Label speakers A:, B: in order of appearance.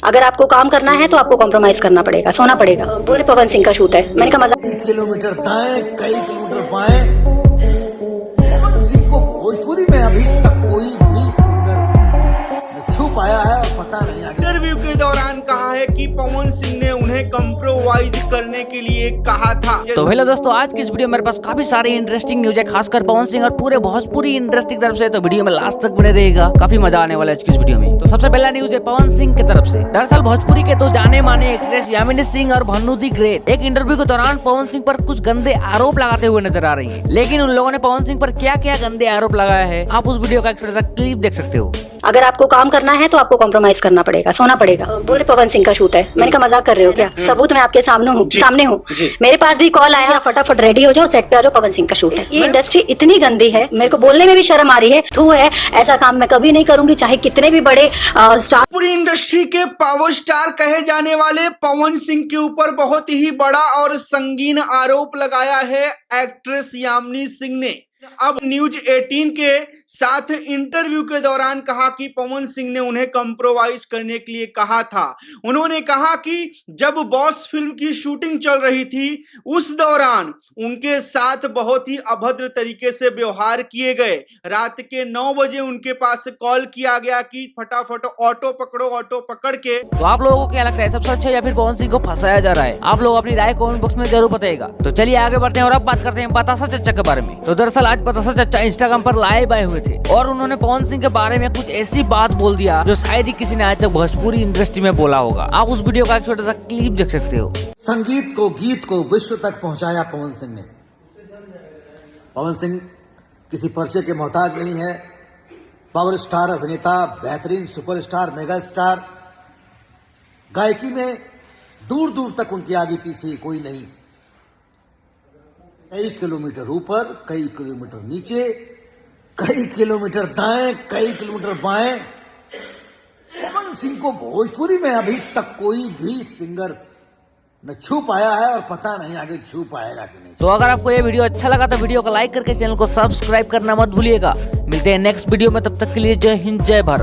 A: अगर आपको काम करना है तो आपको कॉम्प्रोमाइज करना पड़ेगा, सोना पड़ेगा। बोले पवन सिंह का शूट है, मैंने कहा मजाक।
B: कई किलोमीटर दाएं कई किलोमीटर बाएं, पवन सिंह को भोजपुरी में अभी तक कोई भी सिंगर न छू पाया है और पता नहीं आगे।
C: इंटरव्यू के दौरान कहा है कि पवन सिंह ने उन्हें कंप्रोमाइज करने के लिए कहा था।
D: तो हेलो दोस्तों, आज की इस वीडियो में मेरे पास काफी सारी इंटरेस्टिंग न्यूज है, खासकर पवन सिंह और पूरे भोजपुरी इंडस्ट्री की तरफ से। तो वीडियो में लास्ट तक बने रहेगा, काफी मजा आने वाला है आज की इस वीडियो में। तो सबसे पहला न्यूज है पवन सिंह की तरफ से। दरअसल भोजपुरी के दो जाने माने एक्ट्रेस यामिनी सिंह और भन्नू दी ग्रेट एक इंटरव्यू के दौरान पवन सिंह पर कुछ गंदे आरोप लगाते हुए नजर आ रही है। लेकिन उन लोगों ने पवन सिंह पर क्या क्या गंदे आरोप लगाया है, आप उस वीडियो का एक छोटा सा क्लिप देख सकते हो।
A: अगर आपको काम करना है तो आपको कॉम्प्रोमाइज करना पड़ेगा, सोना पड़ेगा। बोले पवन सिंह का शूट है, मैंने कहा मजाक कर रहे हो क्या? सबूत मैं आपके सामने हूँ। मेरे पास भी कॉल आया, फटाफट रेडी हो जाओ, सेट पे आ जाओ, पवन सिंह का शूट है। ये इंडस्ट्री इतनी गंदी है, मेरे को बोलने में भी शर्म आ रही है। थू है, ऐसा काम मैं कभी नहीं करूंगी, चाहे कितने भी बड़े स्टार।
C: पूरी इंडस्ट्री के पावर स्टार कहे जाने वाले पवन सिंह के ऊपर बहुत ही बड़ा और संगीन आरोप लगाया है एक्ट्रेस यामिनी सिंह ने। अब न्यूज 18 के साथ इंटरव्यू के दौरान कहा कि पवन सिंह ने उन्हें कंप्रोमाइज करने के लिए कहा था। उन्होंने कहा कि जब बॉस फिल्म की शूटिंग चल रही थी उस दौरान उनके साथ बहुत ही अभद्र तरीके से व्यवहार किए गए। रात के 9 बजे उनके पास कॉल किया गया कि फटाफट ऑटो पकड़ो। ऑटो पकड़ के
D: तो आप लोगों को क्या लगता है, सब सच है या फिर पवन सिंह को फंसाया जा रहा है? आप लोग अपनी राय कमेंट बॉक्स में जरूर बताइएगा। तो चलिए आगे बढ़ते हैं और अब बात करते हैं बतासा चचा के बारे में। तो दरअसल आज बतासा चचा इंस्टाग्राम पर लाइव आए हुए थे और उन्होंने पवन सिंह के बारे में कुछ ऐसी बात बोल दिया जो शायद ही किसी ने आज तक भोजपुरी इंडस्ट्री में बोला होगा। आप उस वीडियो का एक छोटा सा क्लिप देख सकते हो।
B: संगीत को गीत को विश्व तक पहुंचाया पवन सिंह ने। पवन सिंह किसी परिचय के मोहताज नहीं है। पावर स्टार अभिनेता, बेहतरीन सुपरस्टार, मेगा स्टार, गायकी में दूर दूर तक उनकी आगे पीछे कोई नहीं। कई किलोमीटर ऊपर, कई किलोमीटर नीचे, कई किलोमीटर दाएं कई किलोमीटर बाएं, पवन सिंह को भोजपुरी में अभी तक कोई भी सिंगर न छू पाया है और पता नहीं आगे छू पाएगा कि नहीं।
D: तो अगर आपको ये वीडियो अच्छा लगा तो वीडियो को लाइक करके चैनल को सब्सक्राइब करना मत भूलिएगा। मिलते हैं नेक्स्ट वीडियो में, तब तक के लिए जय हिंद जय भारत।